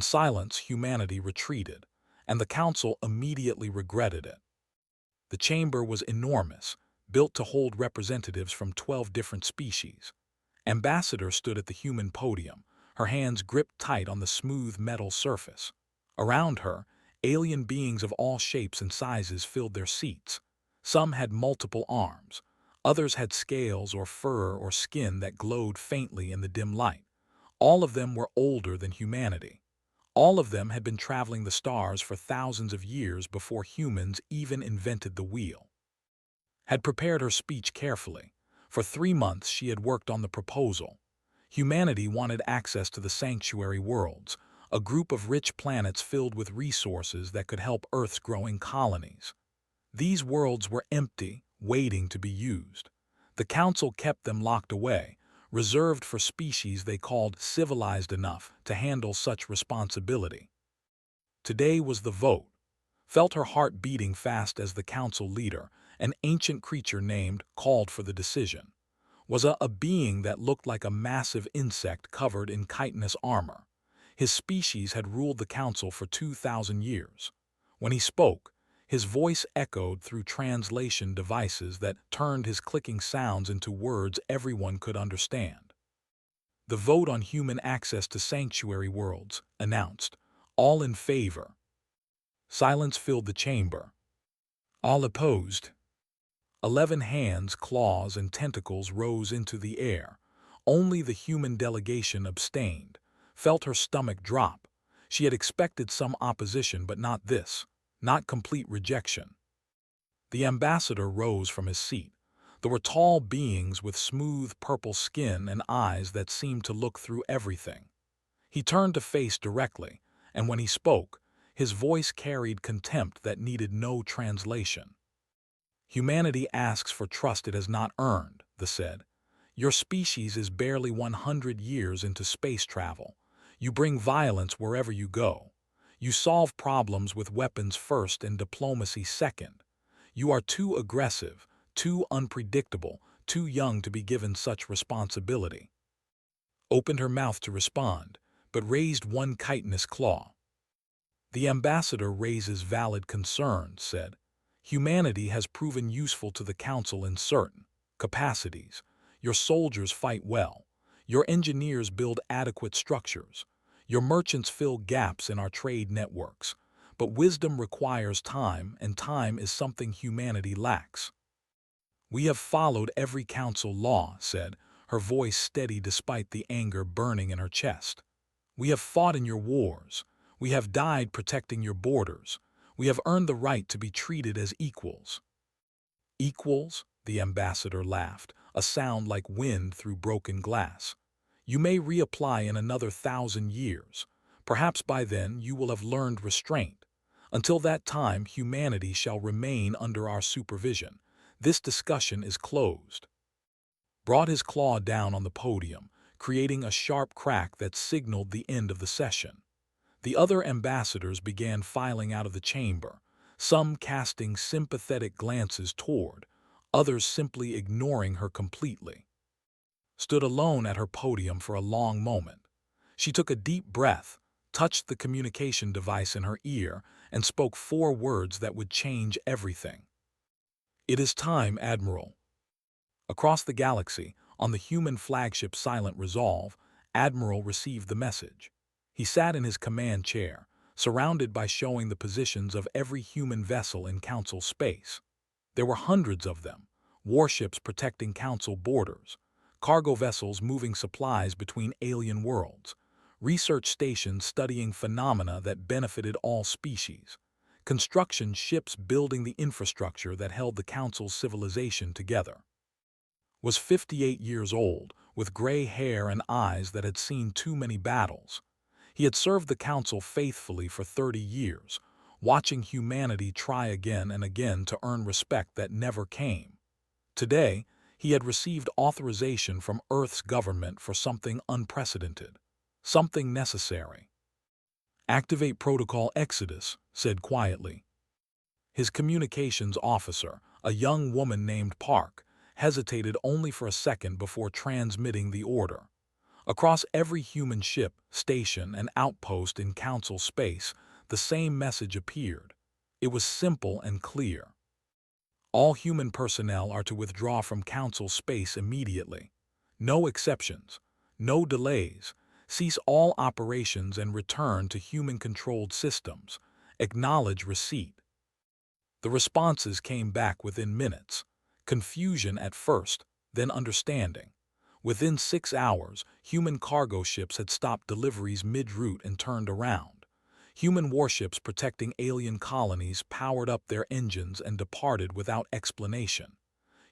On silence, humanity retreated, and the council immediately regretted it. The chamber was enormous, built to hold representatives from 12 different species. Ambassador stood at the human podium, her hands gripped tight on the smooth metal surface. Around her, alien beings of all shapes and sizes filled their seats. Some had multiple arms. Others had scales or fur or skin that glowed faintly in the dim light. All of them were older than humanity. All of them had been traveling the stars for thousands of years before humans even invented the wheel. Had prepared her speech carefully. For 3 months she had worked on the proposal. Humanity wanted access to the sanctuary worlds, a group of rich planets filled with resources that could help Earth's growing colonies. These worlds were empty, waiting to be used. The Council kept them locked away, reserved for species they called civilized enough to handle such responsibility. Today was the vote. Felt her heart beating fast as the Council leader, an ancient creature named, called for the decision. Was a being that looked like a massive insect covered in chitinous armor. His species had ruled the Council for 2,000 years. When he spoke, his voice echoed through translation devices that turned his clicking sounds into words everyone could understand. The vote on human access to sanctuary worlds, announced. All in favor. Silence filled the chamber. All opposed. 11 hands, claws, and tentacles rose into the air. Only the human delegation abstained. Felt her stomach drop. She had expected some opposition, but not this. Not complete rejection. The ambassador rose from his seat. There were tall beings with smooth purple skin and eyes that seemed to look through everything. He turned to face directly, and when he spoke, his voice carried contempt that needed no translation. Humanity asks for trust it has not earned, they said. Your species is barely 100 years into space travel. You bring violence wherever you go. You solve problems with weapons first and diplomacy second. You are too aggressive, too unpredictable, too young to be given such responsibility. Opened her mouth to respond, but raised one chitinous claw. The ambassador raises valid concerns, said. Humanity has proven useful to the Council in certain capacities. Your soldiers fight well. Your engineers build adequate structures. Your merchants fill gaps in our trade networks. But wisdom requires time, and time is something humanity lacks. We have followed every council law, said, her voice steady despite the anger burning in her chest. We have fought in your wars. We have died protecting your borders. We have earned the right to be treated as equals. Equals? The ambassador laughed, a sound like wind through broken glass. You may reapply in another 1,000 years. Perhaps by then you will have learned restraint. Until that time, humanity shall remain under our supervision. This discussion is closed. Brought his claw down on the podium, creating a sharp crack that signaled the end of the session. The other ambassadors began filing out of the chamber, some casting sympathetic glances toward, others simply ignoring her completely. Stood alone at her podium for a long moment. She took a deep breath, touched the communication device in her ear, and spoke 4 words that would change everything. It is time, Admiral. Across the galaxy, on the human flagship Silent Resolve, Admiral received the message. He sat in his command chair, surrounded by showing the positions of every human vessel in Council space. There were hundreds of them, warships protecting Council borders, cargo vessels moving supplies between alien worlds, research stations studying phenomena that benefited all species, construction ships building the infrastructure that held the Council's civilization together. Was 58 years old, with gray hair and eyes that had seen too many battles. He had served the Council faithfully for 30 years, watching humanity try again and again to earn respect that never came. Today, he had received authorization from Earth's government for something unprecedented, something necessary. Activate Protocol Exodus, said quietly. His communications officer, a young woman named Park, hesitated only for a second before transmitting the order. Across every human ship, station, and outpost in Council space, the same message appeared. It was simple and clear. All human personnel are to withdraw from Council space immediately. No exceptions. No delays. Cease all operations and return to human-controlled systems. Acknowledge receipt. The responses came back within minutes. Confusion at first, then understanding. Within 6 hours, human cargo ships had stopped deliveries mid-route and turned around. Human warships protecting alien colonies powered up their engines and departed without explanation.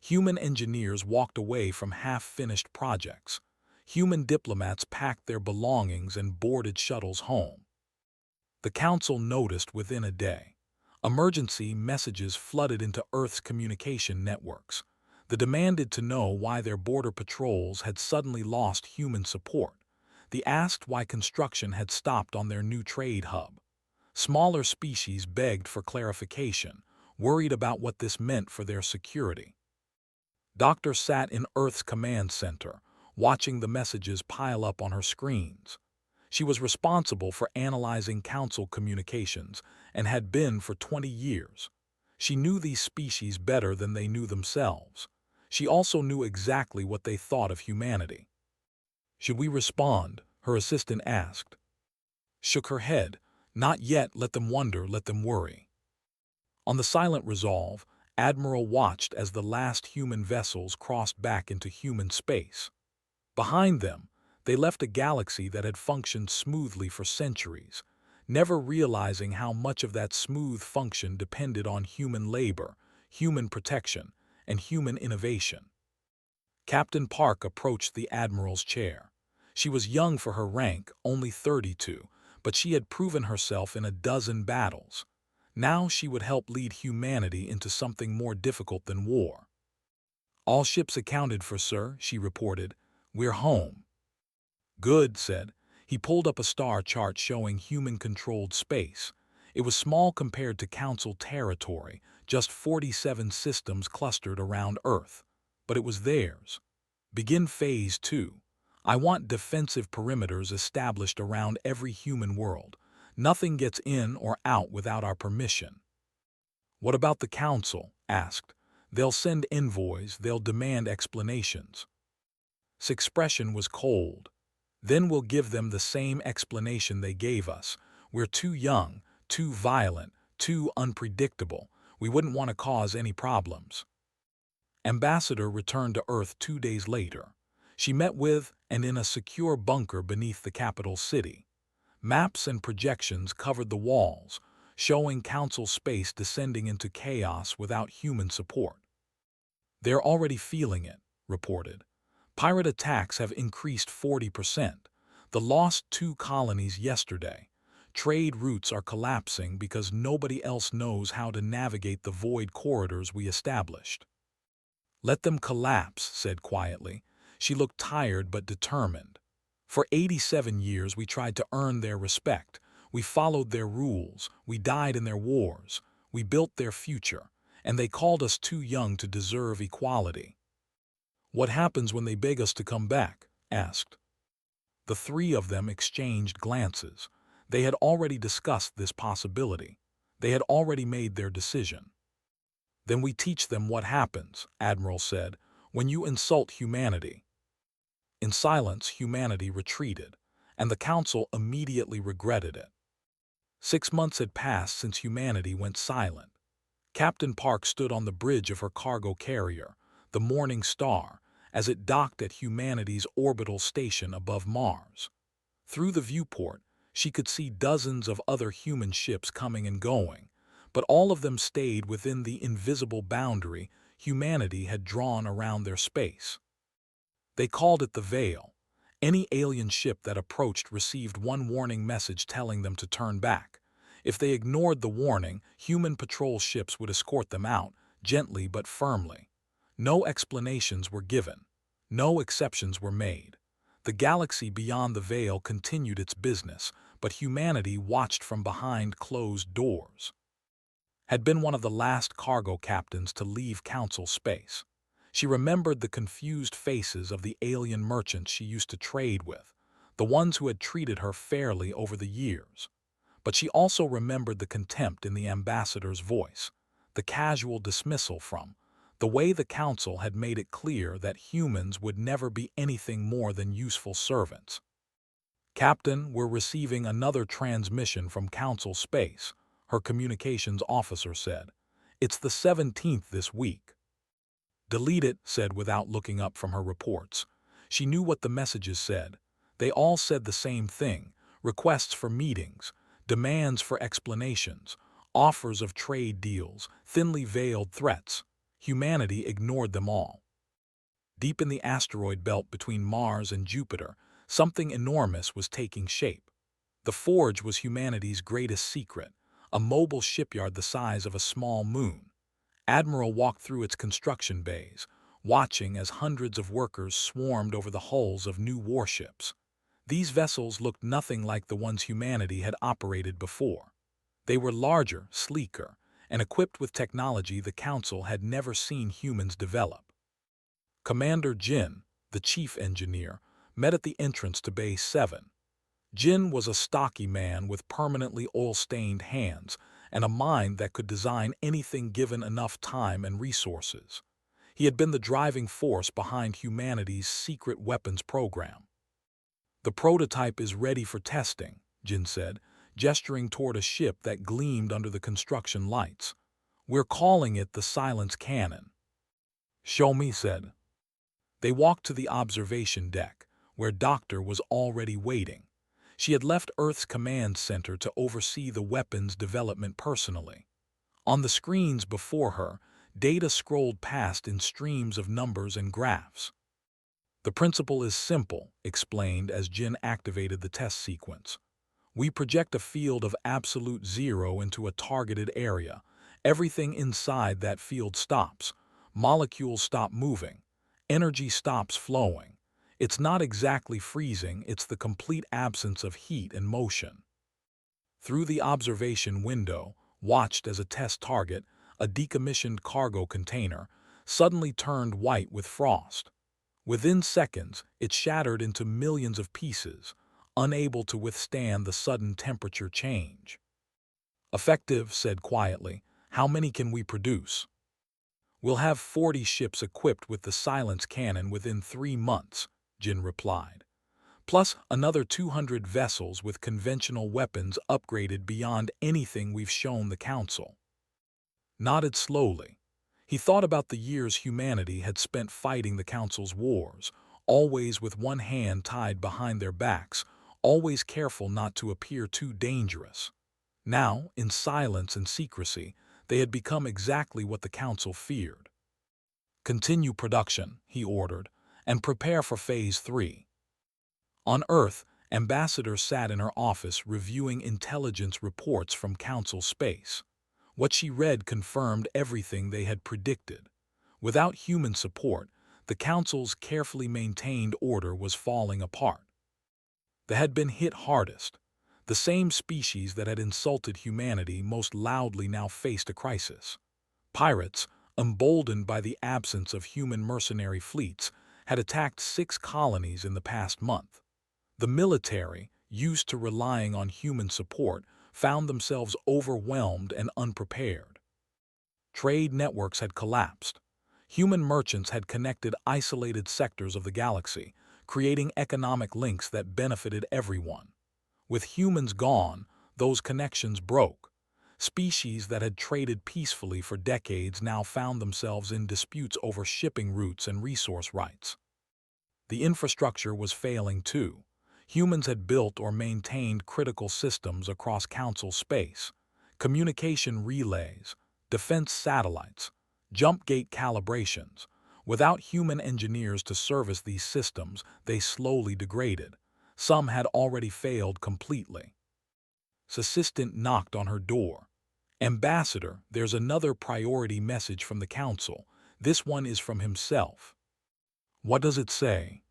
Human engineers walked away from half-finished projects. Human diplomats packed their belongings and boarded shuttles home. The Council noticed within a day. Emergency messages flooded into Earth's communication networks. They demanded to know why their border patrols had suddenly lost human support. They asked why construction had stopped on their new trade hub. Smaller species begged for clarification, worried about what this meant for their security. Doctor sat in Earth's command center, watching the messages pile up on her screens. She was responsible for analyzing Council communications and had been for 20 years. She knew these species better than they knew themselves. She also knew exactly what they thought of humanity. "Should we respond?" her assistant asked. Shook her head. "Not yet, let them wonder, let them worry." On the Silent Resolve, Admiral watched as the last human vessels crossed back into human space. Behind them, they left a galaxy that had functioned smoothly for centuries, never realizing how much of that smooth function depended on human labor, human protection, and human innovation. Captain Park approached the Admiral's chair. She was young for her rank, only 32, but she had proven herself in a dozen battles. Now she would help lead humanity into something more difficult than war. "All ships accounted for, sir," she reported. "We're home." "Good," said. He pulled up a star chart showing human-controlled space. It was small compared to Council territory, just 47 systems clustered around Earth. But it was theirs. "Begin Phase 2. I want defensive perimeters established around every human world. Nothing gets in or out without our permission." "What about the Council?" asked. "They'll send envoys, they'll demand explanations." His expression was cold. "Then we'll give them the same explanation they gave us. We're too young, too violent, too unpredictable. We wouldn't want to cause any problems." Ambassador returned to Earth 2 days later. She met with and in a secure bunker beneath the capital city. Maps and projections covered the walls, showing Council space descending into chaos without human support. "They're already feeling it," reported. "Pirate attacks have increased 40%. The lost 2 colonies yesterday. Trade routes are collapsing because nobody else knows how to navigate the void corridors we established." "Let them collapse," said quietly. She looked tired but determined. "For 87 years we tried to earn their respect. We followed their rules. We died in their wars. We built their future. And they called us too young to deserve equality." "What happens when they beg us to come back?" asked. The 3 of them exchanged glances. They had already discussed this possibility. They had already made their decision. "Then we teach them what happens," Admiral said, "when you insult humanity." In silence, humanity retreated, and the Council immediately regretted it. 6 months had passed since humanity went silent. Captain Park stood on the bridge of her cargo carrier, the Morning Star, as it docked at humanity's orbital station above Mars. Through the viewport, she could see dozens of other human ships coming and going, but all of them stayed within the invisible boundary humanity had drawn around their space. They called it the Veil. Any alien ship that approached received one warning message telling them to turn back. If they ignored the warning, human patrol ships would escort them out, gently but firmly. No explanations were given. No exceptions were made. The galaxy beyond the Veil continued its business, but humanity watched from behind closed doors. Had been one of the last cargo captains to leave Council space. She remembered the confused faces of the alien merchants she used to trade with, the ones who had treated her fairly over the years. But she also remembered the contempt in the ambassador's voice, the casual dismissal from, the way the council had made it clear that humans would never be anything more than useful servants. "Captain, we're receiving another transmission from Council Space," her communications officer said. "It's the 17th this week." "Delete it," said without looking up from her reports. She knew what the messages said. They all said the same thing: requests for meetings, demands for explanations, offers of trade deals, thinly veiled threats. Humanity ignored them all. Deep in the asteroid belt between Mars and Jupiter, something enormous was taking shape. The Forge was humanity's greatest secret, a mobile shipyard the size of a small moon. Admiral walked through its construction bays, watching as hundreds of workers swarmed over the hulls of new warships. These vessels looked nothing like the ones humanity had operated before. They were larger, sleeker, and equipped with technology the Council had never seen humans develop. Commander Jin, the chief engineer, met at the entrance to Bay 7. Jin was a stocky man with permanently oil-stained hands and a mind that could design anything given enough time and resources. He had been the driving force behind humanity's secret weapons program. "The prototype is ready for testing," Jin said, gesturing toward a ship that gleamed under the construction lights. "We're calling it the Silence Cannon." "Show me," said. They walked to the observation deck, where Doctor was already waiting. She had left Earth's command center to oversee the weapon's development personally. On the screens before her, data scrolled past in streams of numbers and graphs. "The principle is simple," explained as Jin activated the test sequence. "We project a field of absolute zero into a targeted area. Everything inside that field stops. Molecules stop moving. Energy stops flowing. It's not exactly freezing, it's the complete absence of heat and motion." Through the observation window, watched as a test target, a decommissioned cargo container, suddenly turned white with frost. Within seconds, it shattered into millions of pieces, unable to withstand the sudden temperature change. "Effective," said quietly. "How many can we produce?" "We'll have 40 ships equipped with the Silence Cannon within 3 months," Jin replied. "Plus another 200 vessels with conventional weapons upgraded beyond anything we've shown the Council." Nodded slowly. He thought about the years humanity had spent fighting the Council's wars, always with one hand tied behind their backs, always careful not to appear too dangerous. Now, in silence and secrecy, they had become exactly what the Council feared. "Continue production," he ordered, "and prepare for Phase 3. On Earth, Ambassador sat in her office reviewing intelligence reports from Council Space. What she read confirmed everything they had predicted. Without human support, the Council's carefully maintained order was falling apart. They had been hit hardest. The same species that had insulted humanity most loudly now faced a crisis. Pirates, emboldened by the absence of human mercenary fleets, had attacked 6 colonies in the past month. The military, used to relying on human support, found themselves overwhelmed and unprepared. Trade networks had collapsed. Human merchants had connected isolated sectors of the galaxy, creating economic links that benefited everyone. With humans gone, those connections broke. Species that had traded peacefully for decades now found themselves in disputes over shipping routes and resource rights. The infrastructure was failing too. Humans had built or maintained critical systems across Council space: communication relays, defense satellites, jump gate calibrations. Without human engineers to service these systems, they slowly degraded. Some had already failed completely. Assistant knocked on her door. "Ambassador, there's another priority message from the Council. This one is from himself." "What does it say?"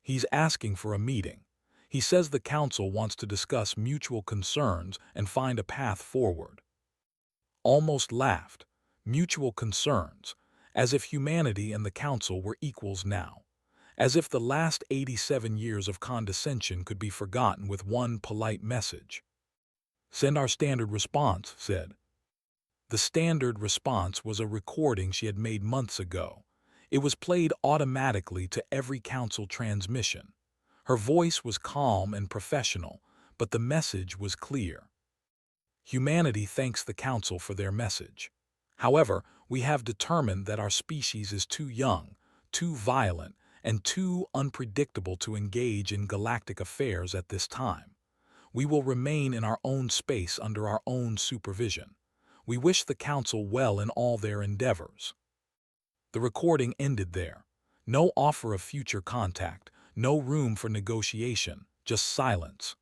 "He's asking for a meeting. He says the Council wants to discuss mutual concerns and find a path forward." Almost laughed. Mutual concerns. as if humanity and the Council were equals now, as if the last 87 years of condescension could be forgotten with one polite message. "Send our standard response," said. The standard response was a recording she had made months ago. It was played automatically to every Council transmission. Her voice was calm and professional, but the message was clear. Humanity thanks the Council for their message. However, we have determined that our species is too young, too violent, and too unpredictable to engage in galactic affairs at this time. We will remain in our own space under our own supervision. We wish the Council well in all their endeavors. The recording ended there. No offer of future contact, no room for negotiation, just silence.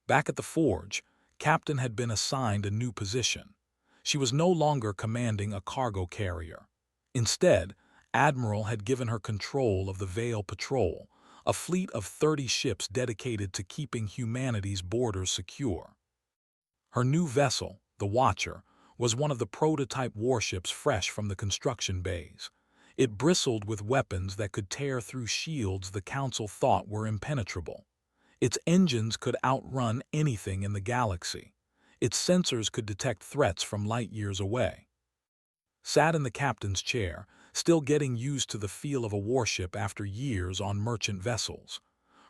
Back at the forge, Captain had been assigned a new position. She was no longer commanding a cargo carrier. Instead, Admiral had given her control of the Vale Patrol, a fleet of 30 ships dedicated to keeping humanity's borders secure. Her new vessel, the Watcher, was one of the prototype warships fresh from the construction bays. It bristled with weapons that could tear through shields the Council thought were impenetrable. Its engines could outrun anything in the galaxy. Its sensors could detect threats from light years away. Sat in the captain's chair, still getting used to the feel of a warship after years on merchant vessels.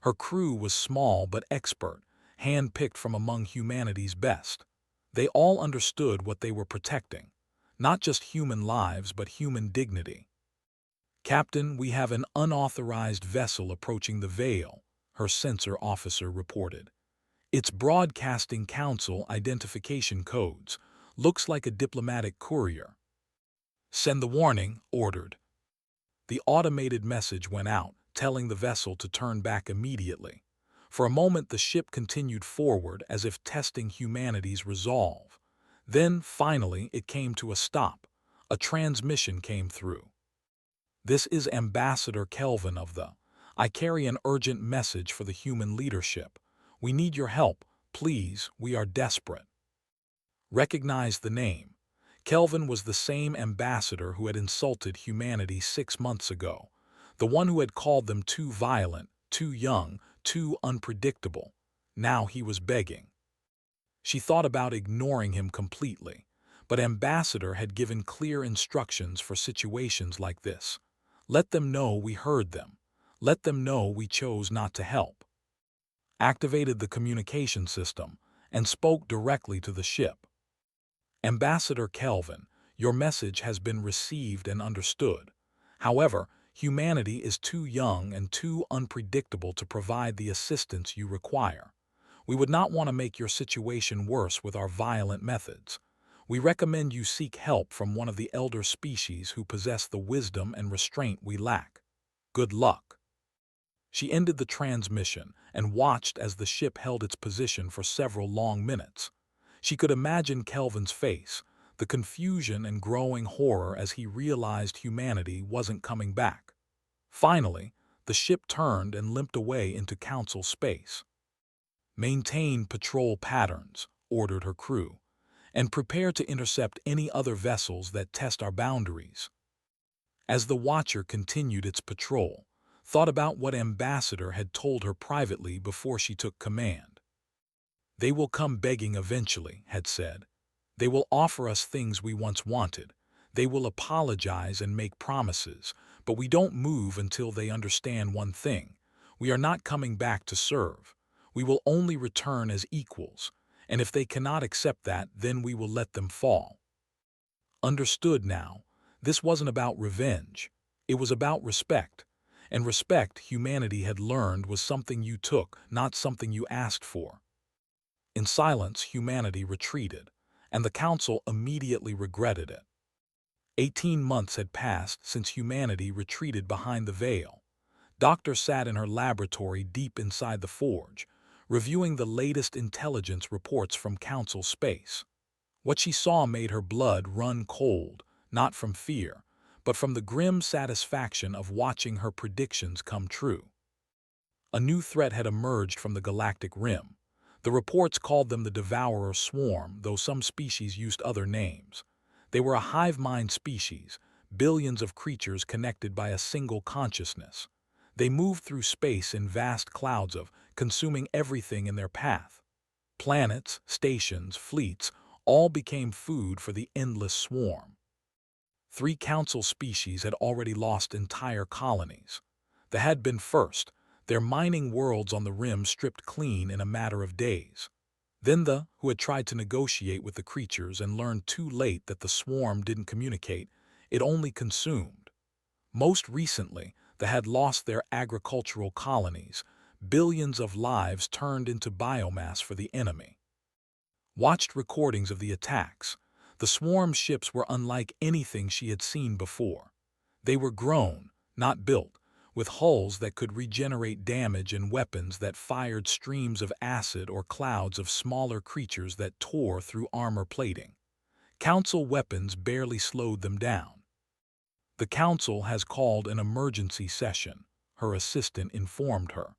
Her crew was small but expert, hand-picked from among humanity's best. They all understood what they were protecting, not just human lives but human dignity. "Captain, we have an unauthorized vessel approaching the Vale," her sensor officer reported. "It's broadcasting Council identification codes. Looks like a diplomatic courier." "Send the warning," ordered. The automated message went out, telling the vessel to turn back immediately. For a moment the ship continued forward as if testing humanity's resolve. Then, finally, it came to a stop. A transmission came through. "This is Ambassador Kelvin of the... I carry an urgent message for the human leadership. We need your help, please, we are desperate." Recognized the name. Kelvin was the same ambassador who had insulted humanity 6 months ago, the one who had called them too violent, too young, too unpredictable. Now he was begging. She thought about ignoring him completely, but Ambassador had given clear instructions for situations like this. Let them know we heard them. Let them know we chose not to help. Activated the communication system and spoke directly to the ship. "Ambassador Kelvin, your message has been received and understood. However, humanity is too young and too unpredictable to provide the assistance you require. We would not want to make your situation worse with our violent methods. We recommend you seek help from one of the elder species who possess the wisdom and restraint we lack. Good luck." She ended the transmission and watched as the ship held its position for several long minutes. She could imagine Kelvin's face, the confusion and growing horror as he realized humanity wasn't coming back. Finally, the ship turned and limped away into Council space. "Maintain patrol patterns," ordered her crew, "and prepare to intercept any other vessels that test our boundaries." As the Watcher continued its patrol, thought about what Ambassador had told her privately before she took command. "They will come begging eventually," had said. "They will offer us things we once wanted. They will apologize and make promises, but we don't move until they understand one thing. We are not coming back to serve. We will only return as equals, and if they cannot accept that, then we will let them fall." Understood now, this wasn't about revenge. It was about respect. And respect, humanity had learned, was something you took, not something you asked for. In silence, humanity retreated, and the Council immediately regretted it. 18 months had passed since humanity retreated behind the veil. Doctor sat in her laboratory deep inside the forge, reviewing the latest intelligence reports from Council space. What she saw made her blood run cold, not from fear, but from the grim satisfaction of watching her predictions come true. A new threat had emerged from the galactic rim. The reports called them the Devourer Swarm, though some species used other names. They were a hive mind species, billions of creatures connected by a single consciousness. They moved through space in vast clouds of, consuming everything in their path. Planets, stations, fleets, all became food for the endless swarm. 3 council species had already lost entire colonies. The had been first, their mining worlds on the rim stripped clean in a matter of days. Then the, who had tried to negotiate with the creatures and learned too late that the swarm didn't communicate, it only consumed. Most recently, the had lost their agricultural colonies, billions of lives turned into biomass for the enemy. Watched recordings of the attacks. The swarm ships were unlike anything she had seen before. They were grown, not built, with hulls that could regenerate damage and weapons that fired streams of acid or clouds of smaller creatures that tore through armor plating. Council weapons barely slowed them down. "The Council has called an emergency session," her assistant informed her.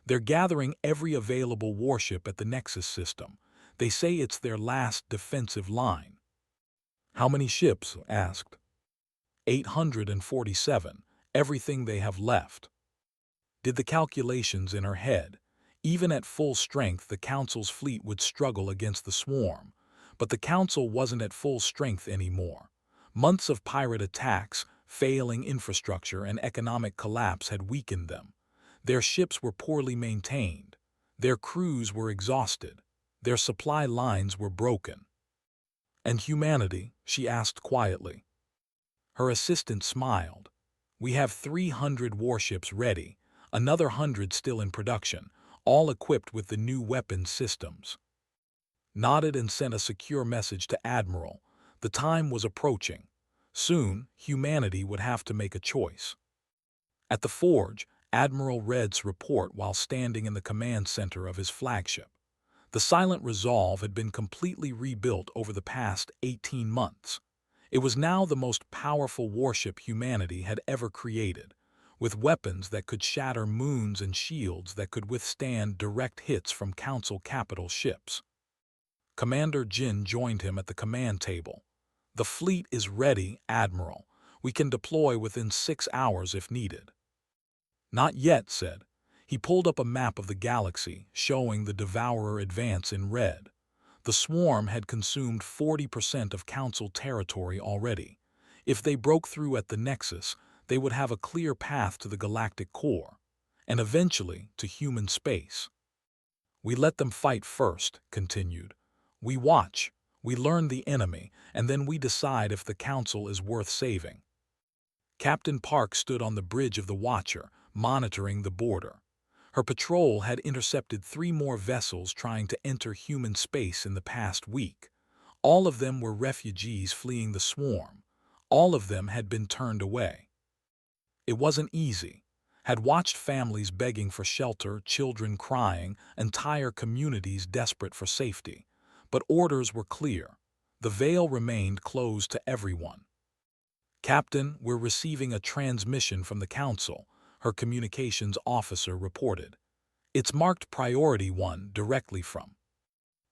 "They're gathering every available warship at the Nexus system. They say it's their last defensive line." "How many ships?" asked. 847, everything they have left. Did the calculations in her head. Even at full strength, the Council's fleet would struggle against the swarm. But the Council wasn't at full strength anymore. Months of pirate attacks, failing infrastructure, and economic collapse had weakened them. Their ships were poorly maintained. Their crews were exhausted. Their supply lines were broken. "And humanity?" she asked quietly. Her assistant smiled. "We have 300 warships ready, another 100 still in production, all equipped with the new weapons systems." Nodded and sent a secure message to Admiral. The time was approaching. Soon, humanity would have to make a choice. At the forge, Admiral read's report while standing in the command center of his flagship. The Silent Resolve had been completely rebuilt over the past 18 months. It was now the most powerful warship humanity had ever created, with weapons that could shatter moons and shields that could withstand direct hits from Council capital ships. Commander Jin joined him at the command table. "The fleet is ready, Admiral. We can deploy within 6 hours if needed." "Not yet," said. He pulled up a map of the galaxy, showing the Devourer advance in red. The swarm had consumed 40% of Council territory already. If they broke through at the Nexus, they would have a clear path to the galactic core, and eventually to human space. "We let them fight first," continued. "We watch, we learn the enemy, and then we decide if the Council is worth saving." Captain Park stood on the bridge of the Watcher, monitoring the border. Her patrol had intercepted 3 more vessels trying to enter human space in the past week. All of them were refugees fleeing the swarm. All of them had been turned away. It wasn't easy. Had watched families begging for shelter, children crying, entire communities desperate for safety. But orders were clear. The veil remained closed to everyone. "Captain, we're receiving a transmission from the Council," her communications officer reported. "It's marked Priority 1 directly from."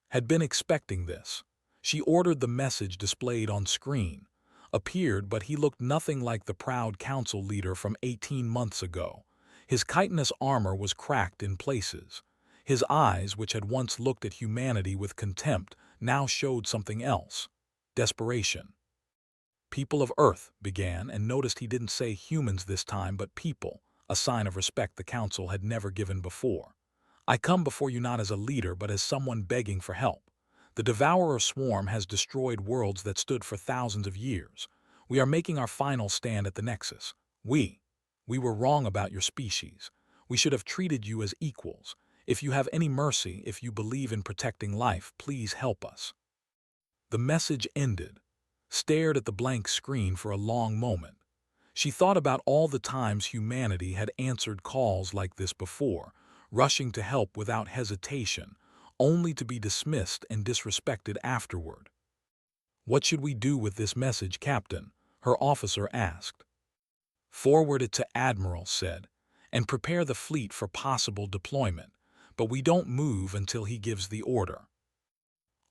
Had been expecting this. She ordered the message displayed on screen. Appeared, but he looked nothing like the proud Council leader from 18 months ago. His chitinous armor was cracked in places. His eyes, which had once looked at humanity with contempt, now showed something else. Desperation. "People of Earth," began, and noticed he didn't say humans this time but people, a sign of respect the Council had never given before. "I come before you not as a leader but as someone begging for help. The Devourer swarm has destroyed worlds that stood for thousands of years. We are making our final stand at the Nexus. We were wrong about your species. We should have treated you as equals. If you have any mercy, if you believe in protecting life, please help us." The message ended. Stared at the blank screen for a long moment. She thought about all the times humanity had answered calls like this before, rushing to help without hesitation, only to be dismissed and disrespected afterward. "What should we do with this message, Captain?" her officer asked. "Forward it to Admiral," said, "and prepare the fleet for possible deployment, but we don't move until he gives the order."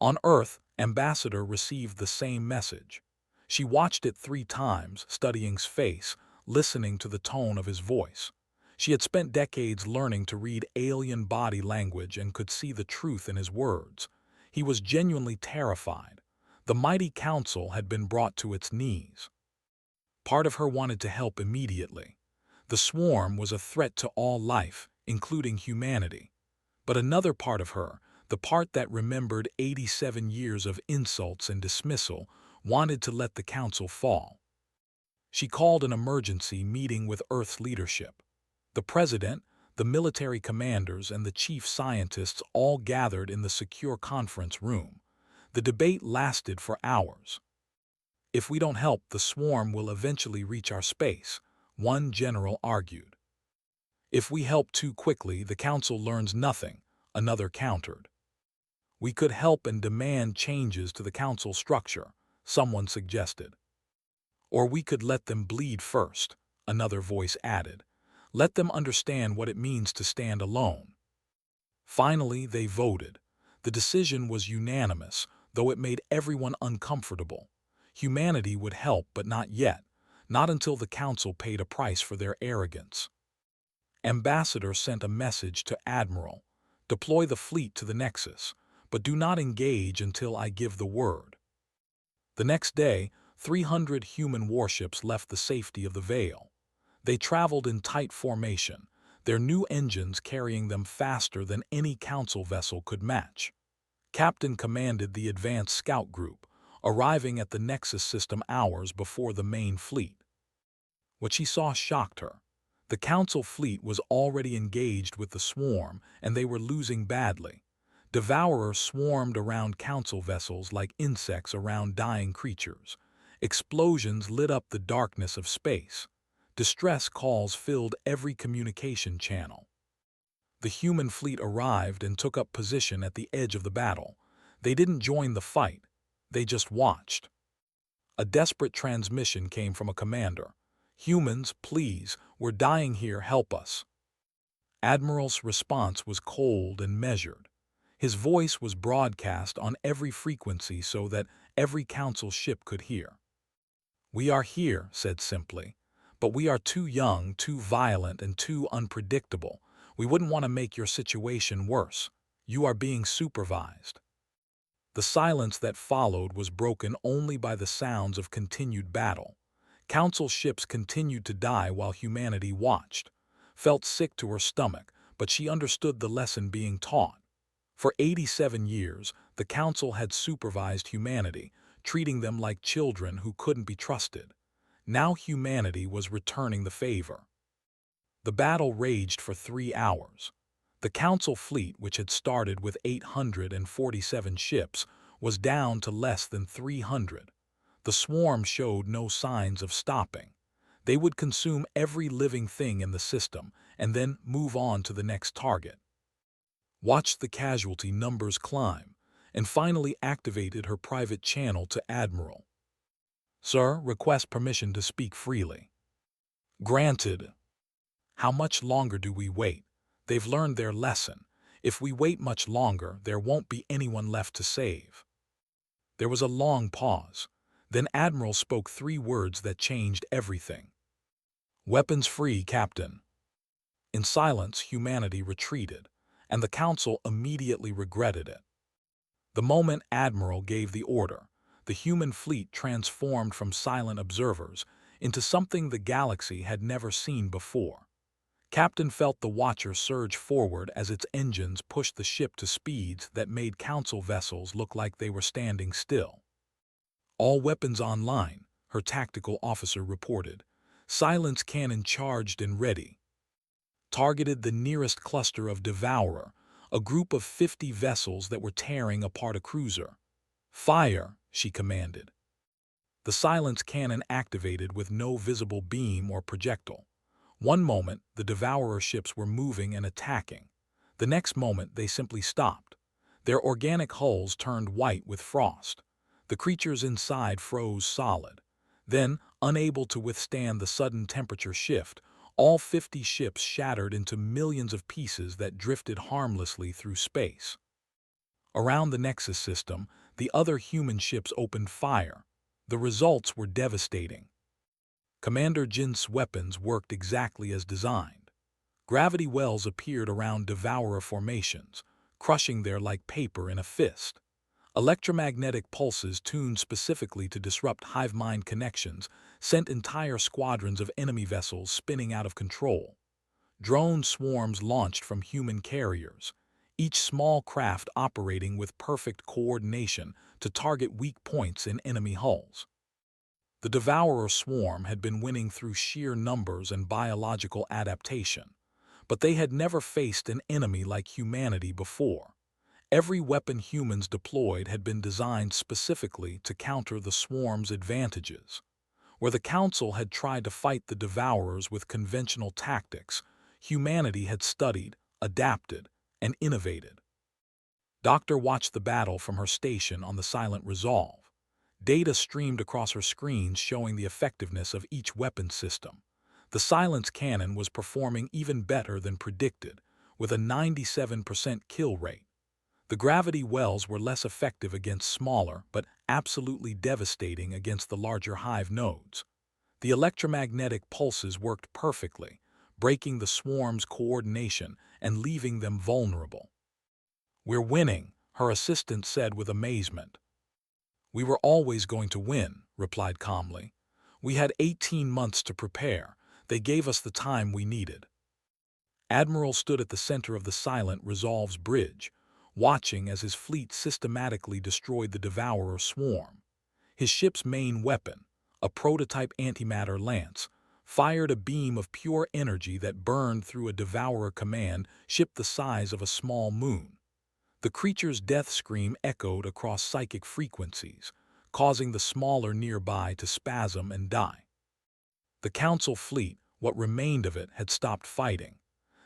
On Earth, Ambassador received the same message. She watched it 3 times, studying his face, listening to the tone of his voice. She had spent decades learning to read alien body language and could see the truth in his words. He was genuinely terrified. The mighty council had been brought to its knees. Part of her wanted to help immediately. The swarm was a threat to all life, including humanity. But another part of her, the part that remembered 87 years of insults and dismissal, wanted to let the council fall. She called an emergency meeting with Earth's leadership. The president, the military commanders, and the chief scientists all gathered in the secure conference room. The debate lasted for hours. If we don't help, the swarm will eventually reach our space, one general argued. If we help too quickly, the council learns nothing, another countered. We could help and demand changes to the council structure, someone suggested. Or we could let them bleed first, another voice added. Let them understand what it means to stand alone. Finally, they voted. The decision was unanimous, though it made everyone uncomfortable. Humanity would help, but not yet, not until the council paid a price for their arrogance. Ambassador sent a message to Admiral. Deploy the fleet to the Nexus, but do not engage until I give the word. The next day, 300 human warships left the safety of the Veil. They traveled in tight formation, their new engines carrying them faster than any council vessel could match. Captain commanded the advanced scout group, arriving at the Nexus system hours before the main fleet. What she saw shocked her. The council fleet was already engaged with the swarm, and they were losing badly. Devourers swarmed around council vessels like insects around dying creatures. Explosions lit up the darkness of space. Distress calls filled every communication channel. The human fleet arrived and took up position at the edge of the battle. They didn't join the fight. They just watched. A desperate transmission came from a commander. Humans, please, we're dying here, help us. Admiral's response was cold and measured. His voice was broadcast on every frequency so that every council ship could hear. We are here, said simply, but we are too young, too violent, and too unpredictable. We wouldn't want to make your situation worse. You are being supervised. The silence that followed was broken only by the sounds of continued battle. Council ships continued to die while humanity watched. Felt sick to her stomach, but she understood the lesson being taught. For 87 years, the Council had supervised humanity, treating them like children who couldn't be trusted. Now humanity was returning the favor. The battle raged for 3 hours. The Council fleet, which had started with 847 ships, was down to less than 300. The swarm showed no signs of stopping. They would consume every living thing in the system and then move on to the next target. Watched the casualty numbers climb, and finally activated her private channel to Admiral. Sir, request permission to speak freely. Granted. How much longer do we wait? They've learned their lesson. If we wait much longer, there won't be anyone left to save. There was a long pause. Then Admiral spoke 3 words that changed everything. Weapons free, Captain. In silence, humanity retreated, and the Council immediately regretted it. The moment Admiral gave the order, the human fleet transformed from silent observers into something the galaxy had never seen before. Captain felt the Watcher surge forward as its engines pushed the ship to speeds that made Council vessels look like they were standing still. All weapons online, her tactical officer reported. Silence cannon charged and ready. Targeted the nearest cluster of Devourer, a group of 50 vessels that were tearing apart a cruiser. Fire, she commanded. The silence cannon activated with no visible beam or projectile. One moment, the Devourer ships were moving and attacking. The next moment, they simply stopped. Their organic hulls turned white with frost. The creatures inside froze solid. Then, unable to withstand the sudden temperature shift, all 50 ships shattered into millions of pieces that drifted harmlessly through space. Around the Nexus system, the other human ships opened fire. The results were devastating. Commander Jin's weapons worked exactly as designed. Gravity wells appeared around devourer formations, crushing there like paper in a fist. Electromagnetic pulses tuned specifically to disrupt hive mind connections sent entire squadrons of enemy vessels spinning out of control. Drone swarms launched from human carriers, each small craft operating with perfect coordination to target weak points in enemy hulls. The Devourer swarm had been winning through sheer numbers and biological adaptation, but they had never faced an enemy like humanity before. Every weapon humans deployed had been designed specifically to counter the swarm's advantages. Where the Council had tried to fight the Devourers with conventional tactics, humanity had studied, adapted, and innovated. Doctor watched the battle from her station on the Silent Resolve. Data streamed across her screens showing the effectiveness of each weapon system. The Silence cannon was performing even better than predicted, with a 97% kill rate. The gravity wells were less effective against smaller, but absolutely devastating against the larger hive nodes. The electromagnetic pulses worked perfectly, breaking the swarm's coordination and leaving them vulnerable. "We're winning," her assistant said with amazement. "We were always going to win," replied calmly. "We had 18 months to prepare. They gave us the time we needed." Admiral stood at the center of the Silent Resolve's bridge, watching as his fleet systematically destroyed the Devourer swarm. His ship's main weapon, a prototype antimatter lance, fired a beam of pure energy that burned through a Devourer command ship the size of a small moon. The creature's death scream echoed across psychic frequencies, causing the smaller nearby to spasm and die. The Council fleet, what remained of it, had stopped fighting.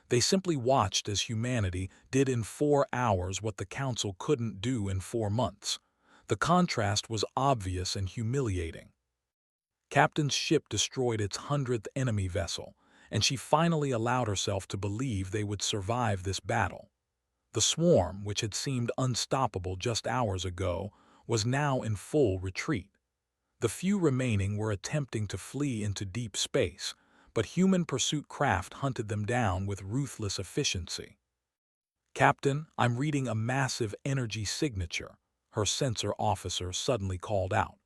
They simply watched as humanity did in 4 hours what the Council couldn't do in 4 months. The contrast was obvious and humiliating. Captain's ship destroyed its 100th enemy vessel, and she finally allowed herself to believe they would survive this battle. The swarm, which had seemed unstoppable just hours ago, was now in full retreat. The few remaining were attempting to flee into deep space, but human pursuit craft hunted them down with ruthless efficiency. "Captain, I'm reading a massive energy signature," her sensor officer suddenly called out.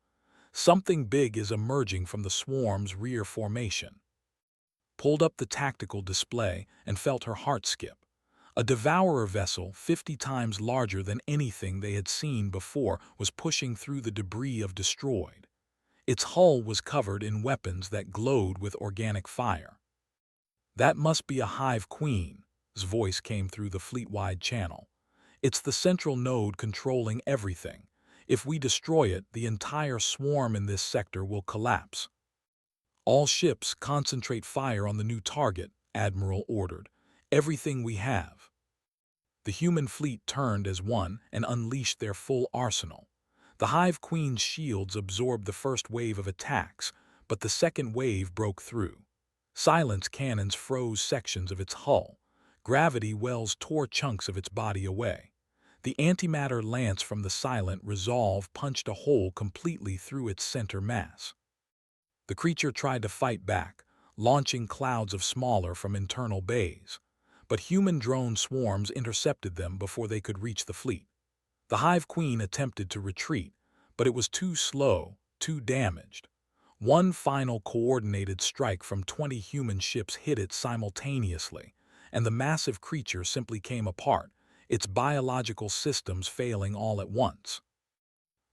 "Something big is emerging from the swarm's rear formation." Pulled up the tactical display and felt her heart skip. A Devourer vessel 50 times larger than anything they had seen before was pushing through the debris of destroyed. Its hull was covered in weapons that glowed with organic fire. "That must be a Hive Queen's voice came through the fleet-wide channel. "It's the central node controlling everything. If we destroy it, the entire swarm in this sector will collapse." "All ships concentrate fire on the new target," Admiral ordered. "Everything we have." The human fleet turned as one and unleashed their full arsenal. The Hive Queen's shields absorbed the first wave of attacks, but the second wave broke through. Silence cannons froze sections of its hull. Gravity wells tore chunks of its body away. The antimatter lance from the Silent Resolve punched a hole completely through its center mass. The creature tried to fight back, launching clouds of smaller from internal bays. But human drone swarms intercepted them before they could reach the fleet. The Hive Queen attempted to retreat, but it was too slow, too damaged. One final coordinated strike from 20 human ships hit it simultaneously, and the massive creature simply came apart, its biological systems failing all at once.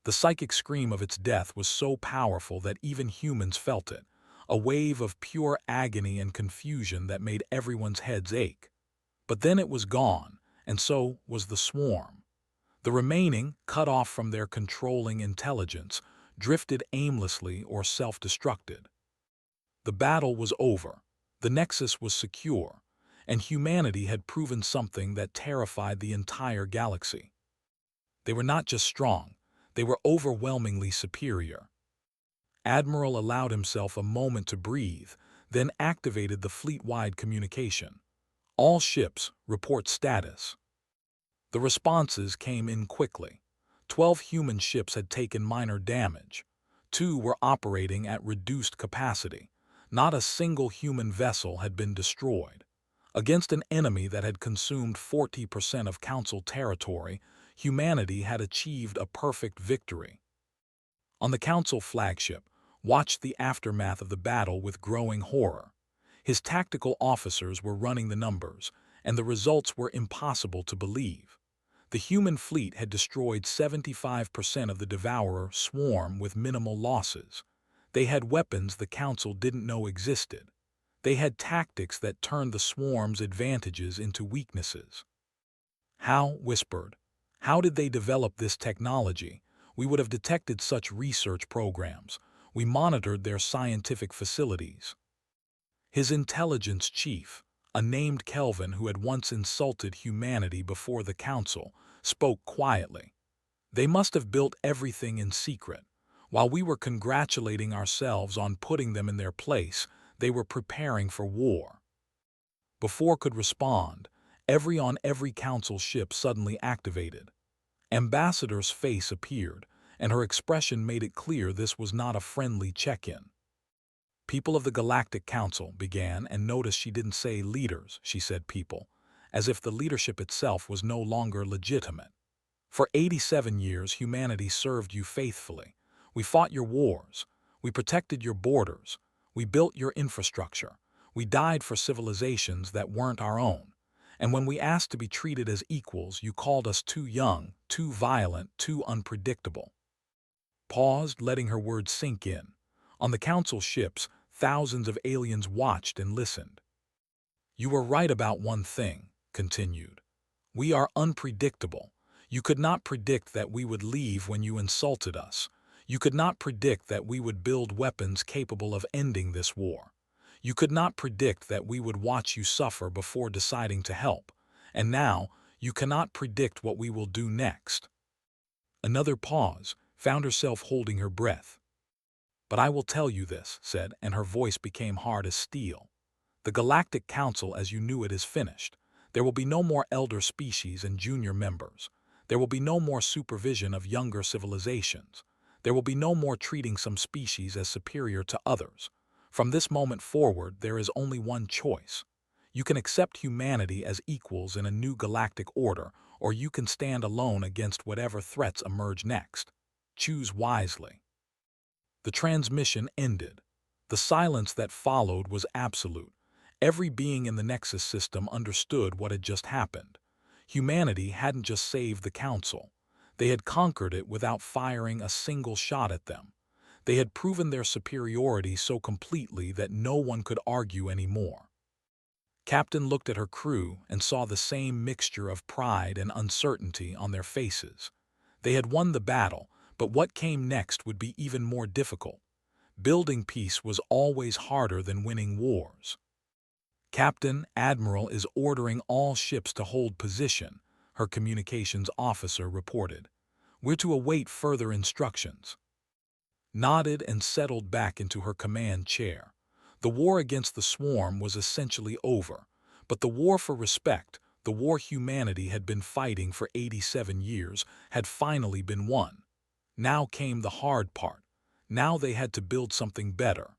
The psychic scream of its death was so powerful that even humans felt it, a wave of pure agony and confusion that made everyone's heads ache. But then it was gone, and so was the swarm. The remaining, cut off from their controlling intelligence, drifted aimlessly or self-destructed. The battle was over, the Nexus was secure, and humanity had proven something that terrified the entire galaxy. They were not just strong, they were overwhelmingly superior. Admiral allowed himself a moment to breathe, then activated the fleet-wide communication. "All ships, report status." The responses came in quickly. 12 human ships had taken minor damage. Two were operating at reduced capacity. Not a single human vessel had been destroyed. Against an enemy that had consumed 40% of Council territory, humanity had achieved a perfect victory. On the Council flagship, watched the aftermath of the battle with growing horror. His tactical officers were running the numbers, and the results were impossible to believe. The human fleet had destroyed 75% of the Devourer swarm with minimal losses. They had weapons the Council didn't know existed. They had tactics that turned the swarm's advantages into weaknesses. How, whispered, how did they develop this technology? We would have detected such research programs. We monitored their scientific facilities. His intelligence chief, a named Kelvin who had once insulted humanity before the Council, spoke quietly. They must have built everything in secret. While we were congratulating ourselves on putting them in their place, they were preparing for war. Before could respond, every Council ship suddenly activated. Ambassador's face appeared, and her expression made it clear this was not a friendly check-in. People of the Galactic Council began, and noticed she didn't say leaders, she said people, as if the leadership itself was no longer legitimate. For 87 years, humanity served you faithfully. We fought your wars. We protected your borders. We built your infrastructure. We died for civilizations that weren't our own. And when we asked to be treated as equals, you called us too young, too violent, too unpredictable. Paused, letting her words sink in. On the Council ships, thousands of aliens watched and listened. You were right about one thing, continued. We are unpredictable. You could not predict that we would leave when you insulted us. You could not predict that we would build weapons capable of ending this war. You could not predict that we would watch you suffer before deciding to help. And now, you cannot predict what we will do next. Another pause, found herself holding her breath. But I will tell you this, said, and her voice became hard as steel. The Galactic Council as you knew it is finished. There will be no more elder species and junior members. There will be no more supervision of younger civilizations. There will be no more treating some species as superior to others. From this moment forward, there is only one choice. You can accept humanity as equals in a new galactic order, or you can stand alone against whatever threats emerge next. Choose wisely. The transmission ended. The silence that followed was absolute. Every being in the Nexus system understood what had just happened. Humanity hadn't just saved the Council. They had conquered it without firing a single shot at them. They had proven their superiority so completely that no one could argue anymore. Captain looked at her crew and saw the same mixture of pride and uncertainty on their faces. They had won the battle, but what came next would be even more difficult. Building peace was always harder than winning wars. Captain Admiral is ordering all ships to hold position, her communications officer reported. We're to await further instructions. Nodded and settled back into her command chair. The war against the swarm was essentially over, but the war for respect, the war humanity had been fighting for 87 years, had finally been won. Now came the hard part. Now they had to build something better.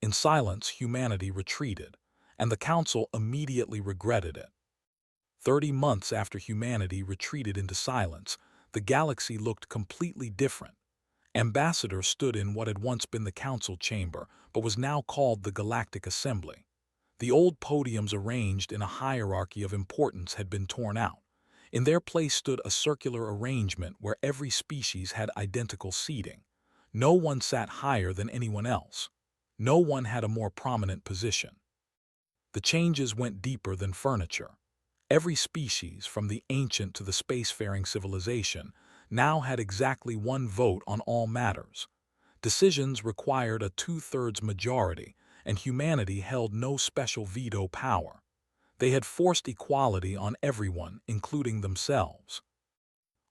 In silence, humanity retreated, and the Council immediately regretted it. 30 months after humanity retreated into silence, the galaxy looked completely different. Ambassador stood in what had once been the Council chamber, but was now called the Galactic Assembly. The old podiums arranged in a hierarchy of importance had been torn out. In their place stood a circular arrangement where every species had identical seating. No one sat higher than anyone else. No one had a more prominent position. The changes went deeper than furniture. Every species, from the ancient to the spacefaring civilization, now had exactly one vote on all matters. Decisions required a 2/3 majority, and humanity held no special veto power. They had forced equality on everyone, including themselves.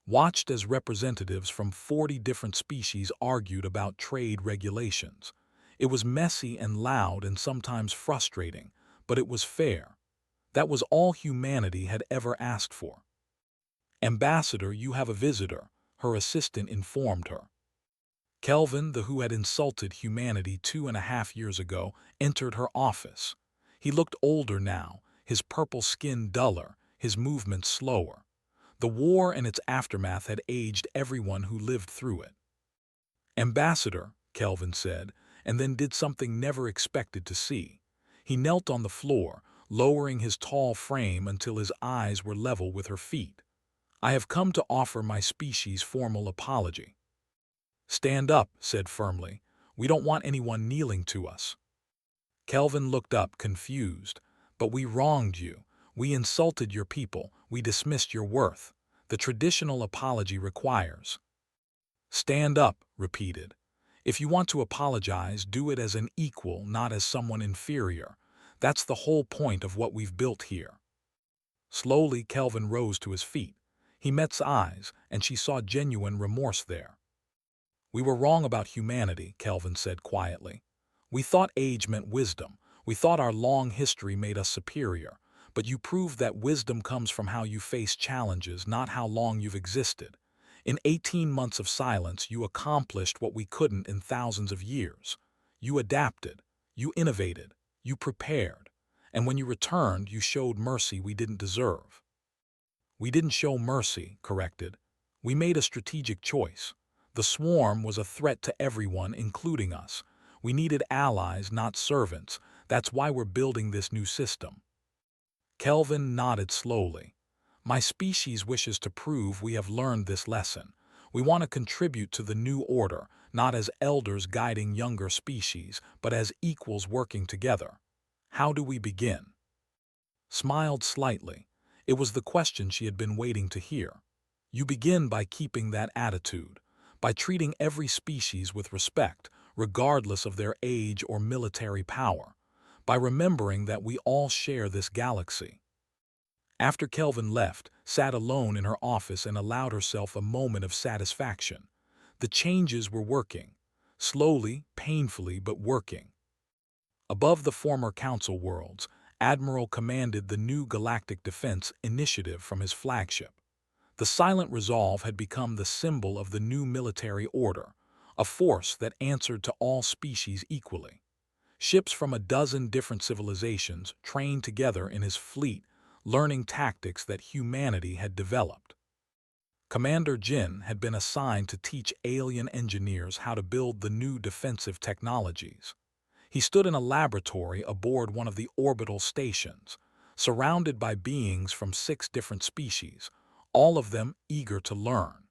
Watched as representatives from 40 different species argued about trade regulations. It was messy and loud and sometimes frustrating, but it was fair. That was all humanity had ever asked for. Ambassador, you have a visitor, her assistant informed her. Kelvin, the who had insulted humanity 2.5 years ago, entered her office. He looked older now, his purple skin duller, his movements slower. The war and its aftermath had aged everyone who lived through it. "Ambassador," Kelvin said, and then did something never expected to see. He knelt on the floor, lowering his tall frame until his eyes were level with her feet. "I have come to offer my species' formal apology." "Stand up," said firmly. "We don't want anyone kneeling to us." Kelvin looked up, confused. "But we wronged you. We insulted your people. We dismissed your worth. The traditional apology requires—" "Stand up," repeated. "If you want to apologize, do it as an equal, not as someone inferior. That's the whole point of what we've built here." Slowly, Kelvin rose to his feet. He met's eyes, and she saw genuine remorse there. "We were wrong about humanity," Kelvin said quietly. "We thought age meant wisdom. We thought our long history made us superior. But you proved that wisdom comes from how you face challenges, not how long you've existed. In 18 months of silence, you accomplished what we couldn't in thousands of years. You adapted, you innovated, you prepared. And when you returned, you showed mercy we didn't deserve." "We didn't show mercy," corrected. "We made a strategic choice. The swarm was a threat to everyone, including us. We needed allies, not servants. That's why we're building this new system." Kelvin nodded slowly. "My species wishes to prove we have learned this lesson. We want to contribute to the new order, not as elders guiding younger species, but as equals working together. How do we begin?" Smiled slightly. It was the question she had been waiting to hear. "You begin by keeping that attitude, by treating every species with respect, regardless of their age or military power, by remembering that we all share this galaxy." After Kelvin left, sat alone in her office and allowed herself a moment of satisfaction. The changes were working. Slowly, painfully, but working. Above the former Council worlds, Admiral commanded the new Galactic Defense Initiative from his flagship. The silent resolve had become the symbol of the new military order, a force that answered to all species equally. Ships from a dozen different civilizations trained together in his fleet, learning tactics that humanity had developed. Commander Jin had been assigned to teach alien engineers how to build the new defensive technologies. He stood in a laboratory aboard one of the orbital stations, surrounded by beings from 6 different species, all of them eager to learn.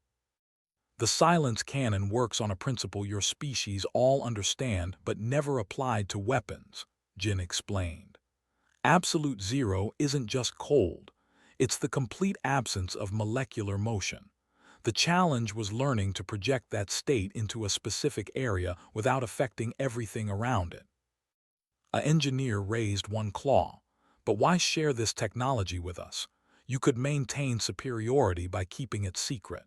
"The silence cannon works on a principle your species all understand but never applied to weapons," Jin explained. "Absolute zero isn't just cold. It's the complete absence of molecular motion. The challenge was learning to project that state into a specific area without affecting everything around it." An engineer raised one claw. "But why share this technology with us? You could maintain superiority by keeping it secret."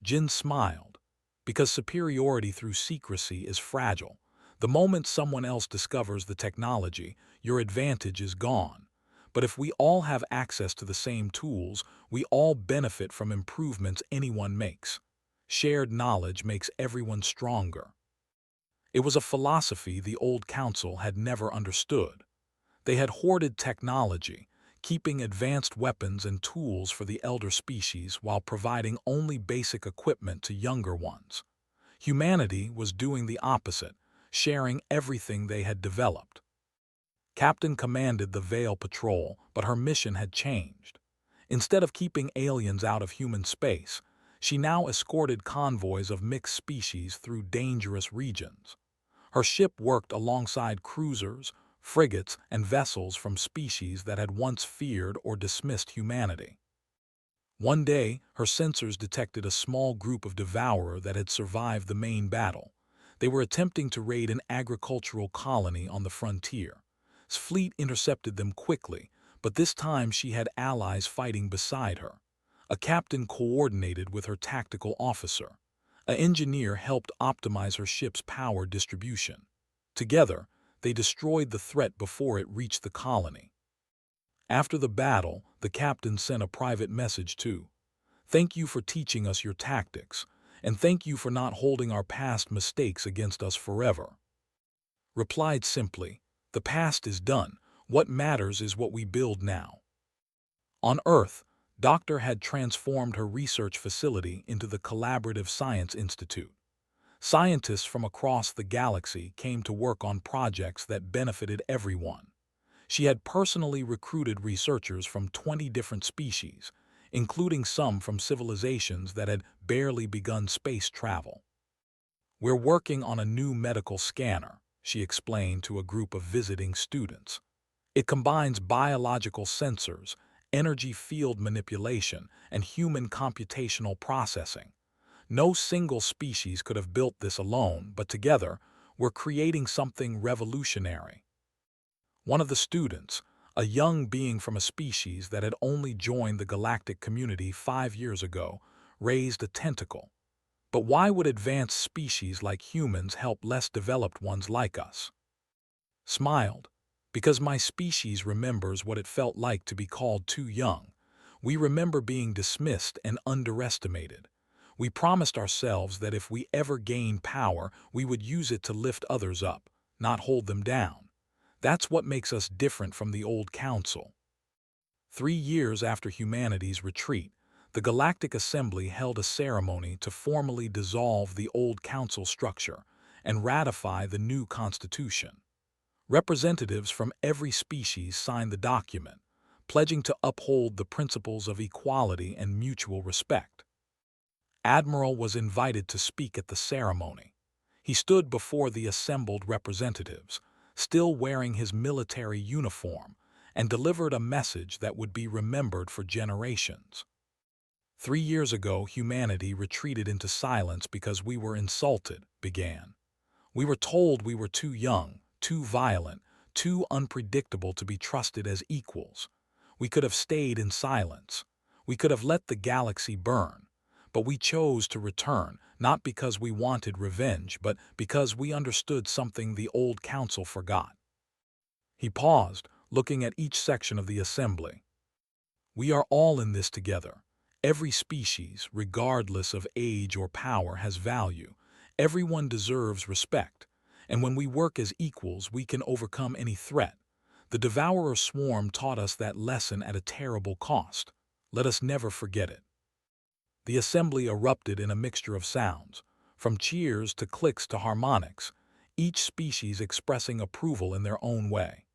Jin smiled. "Because superiority through secrecy is fragile. The moment someone else discovers the technology, your advantage is gone. But if we all have access to the same tools, we all benefit from improvements anyone makes. Shared knowledge makes everyone stronger." It was a philosophy the old council had never understood. They had hoarded technology, keeping advanced weapons and tools for the elder species while providing only basic equipment to younger ones. Humanity was doing the opposite, sharing everything they had developed. Captain commanded the Veil Patrol, but her mission had changed. Instead of keeping aliens out of human space, she now escorted convoys of mixed species through dangerous regions. Her ship worked alongside cruisers, frigates, and vessels from species that had once feared or dismissed humanity. One day, her sensors detected a small group of devourer that had survived the main battle. They were attempting to raid an agricultural colony on the frontier. His fleet intercepted them quickly, but this time she had allies fighting beside her. A captain coordinated with her tactical officer. An engineer helped optimize her ship's power distribution. Together, they destroyed the threat before it reached the colony. After the battle, the captain sent a private message too. "Thank you for teaching us your tactics. and thank you for not holding our past mistakes against us forever. Replied simply, the past is done. What matters is what we build now. On Earth, Doctor had transformed her research facility into the Collaborative Science Institute. Scientists from across the galaxy came to work on projects that benefited everyone. She had personally recruited researchers from 20 different species, including some from civilizations that had barely begun space travel. We're working on a new medical scanner, she explained to a group of visiting students. It combines biological sensors, energy field manipulation, and human computational processing. No single species could have built this alone, but together, we're creating something revolutionary. One of the students, a young being from a species that had only joined the galactic community 5 years ago, raised a tentacle. But why would advanced species like humans help less developed ones like us? Smiled. Because my species remembers what it felt like to be called too young. We remember being dismissed and underestimated. We promised ourselves that if we ever gained power, we would use it to lift others up, not hold them down. That's what makes us different from the old council. 3 years after humanity's retreat, the Galactic Assembly held a ceremony to formally dissolve the old council structure and ratify the new constitution. Representatives from every species signed the document, pledging to uphold the principles of equality and mutual respect. Admiral was invited to speak at the ceremony. He stood before the assembled representatives, still wearing his military uniform, and delivered a message that would be remembered for generations. 3 years ago, humanity retreated into silence because we were insulted, began. We were told we were too young, too violent, too unpredictable to be trusted as equals. We could have stayed in silence. We could have let the galaxy burn. But we chose to return, not because we wanted revenge, but because we understood something the old council forgot. He paused, looking at each section of the assembly. We are all in this together. Every species, regardless of age or power, has value. Everyone deserves respect. And when we work as equals, we can overcome any threat. The Devourer Swarm taught us that lesson at a terrible cost. Let us never forget it. The assembly erupted in a mixture of sounds, from cheers to clicks to harmonics, each species expressing approval in their own way.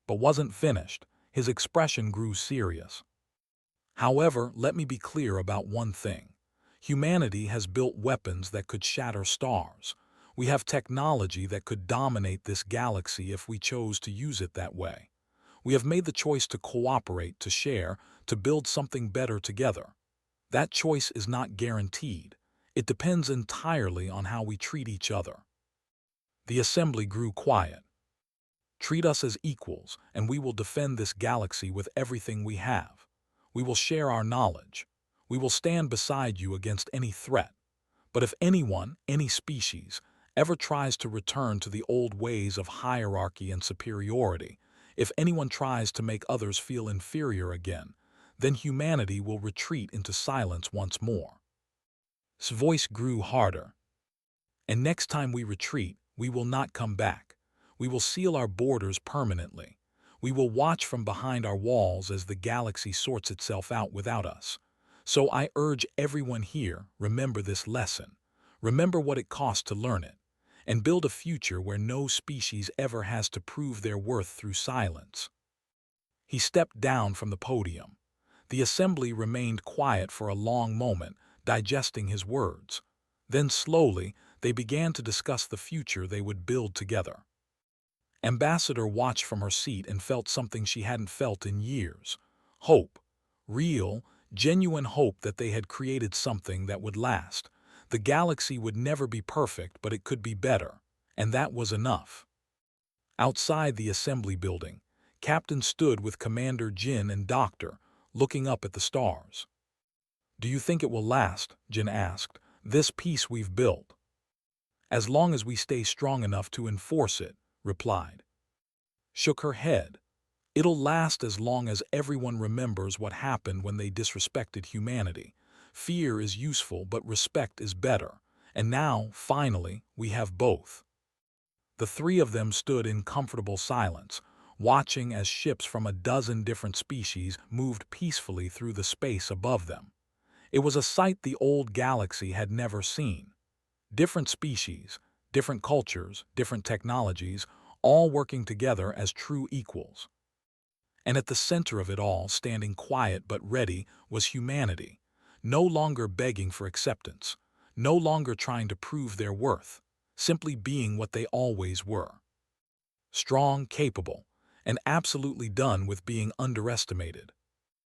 But wasn't finished. His expression grew serious. However, let me be clear about one thing. Humanity has built weapons that could shatter stars. We have technology that could dominate this galaxy if we chose to use it that way. We have made the choice to cooperate, to share, to build something better together. That choice is not guaranteed. It depends entirely on how we treat each other. The assembly grew quiet. Treat us as equals, and we will defend this galaxy with everything we have. We will share our knowledge. We will stand beside you against any threat. But if anyone, any species, ever tries to return to the old ways of hierarchy and superiority, if anyone tries to make others feel inferior again, then humanity will retreat into silence once more. His voice grew harder. And next time we retreat, we will not come back. We will seal our borders permanently. We will watch from behind our walls as the galaxy sorts itself out without us. So I urge everyone here, remember this lesson. Remember what it cost to learn it. And build a future where no species ever has to prove their worth through silence. He stepped down from the podium. The assembly remained quiet for a long moment, digesting his words. Then slowly, they began to discuss the future they would build together. Ambassador watched from her seat and felt something she hadn't felt in years. Hope. Real, genuine hope that they had created something that would last. The galaxy would never be perfect, but it could be better. And that was enough. Outside the assembly building, Captain stood with Commander Jin and Doctor, looking up at the stars. Do you think it will last? Jin asked. This peace we've built. As long as we stay strong enough to enforce it, replied. Shook her head. It'll last as long as everyone remembers what happened when they disrespected humanity. Fear is useful, but respect is better. And now, finally, we have both. The three of them stood in comfortable silence, watching as ships from a dozen different species moved peacefully through the space above them. It was a sight the old galaxy had never seen. Different species, different cultures, different technologies, all working together as true equals. And at the center of it all, standing quiet but ready, was humanity, no longer begging for acceptance, no longer trying to prove their worth, simply being what they always were. Strong, capable, and absolutely done with being underestimated.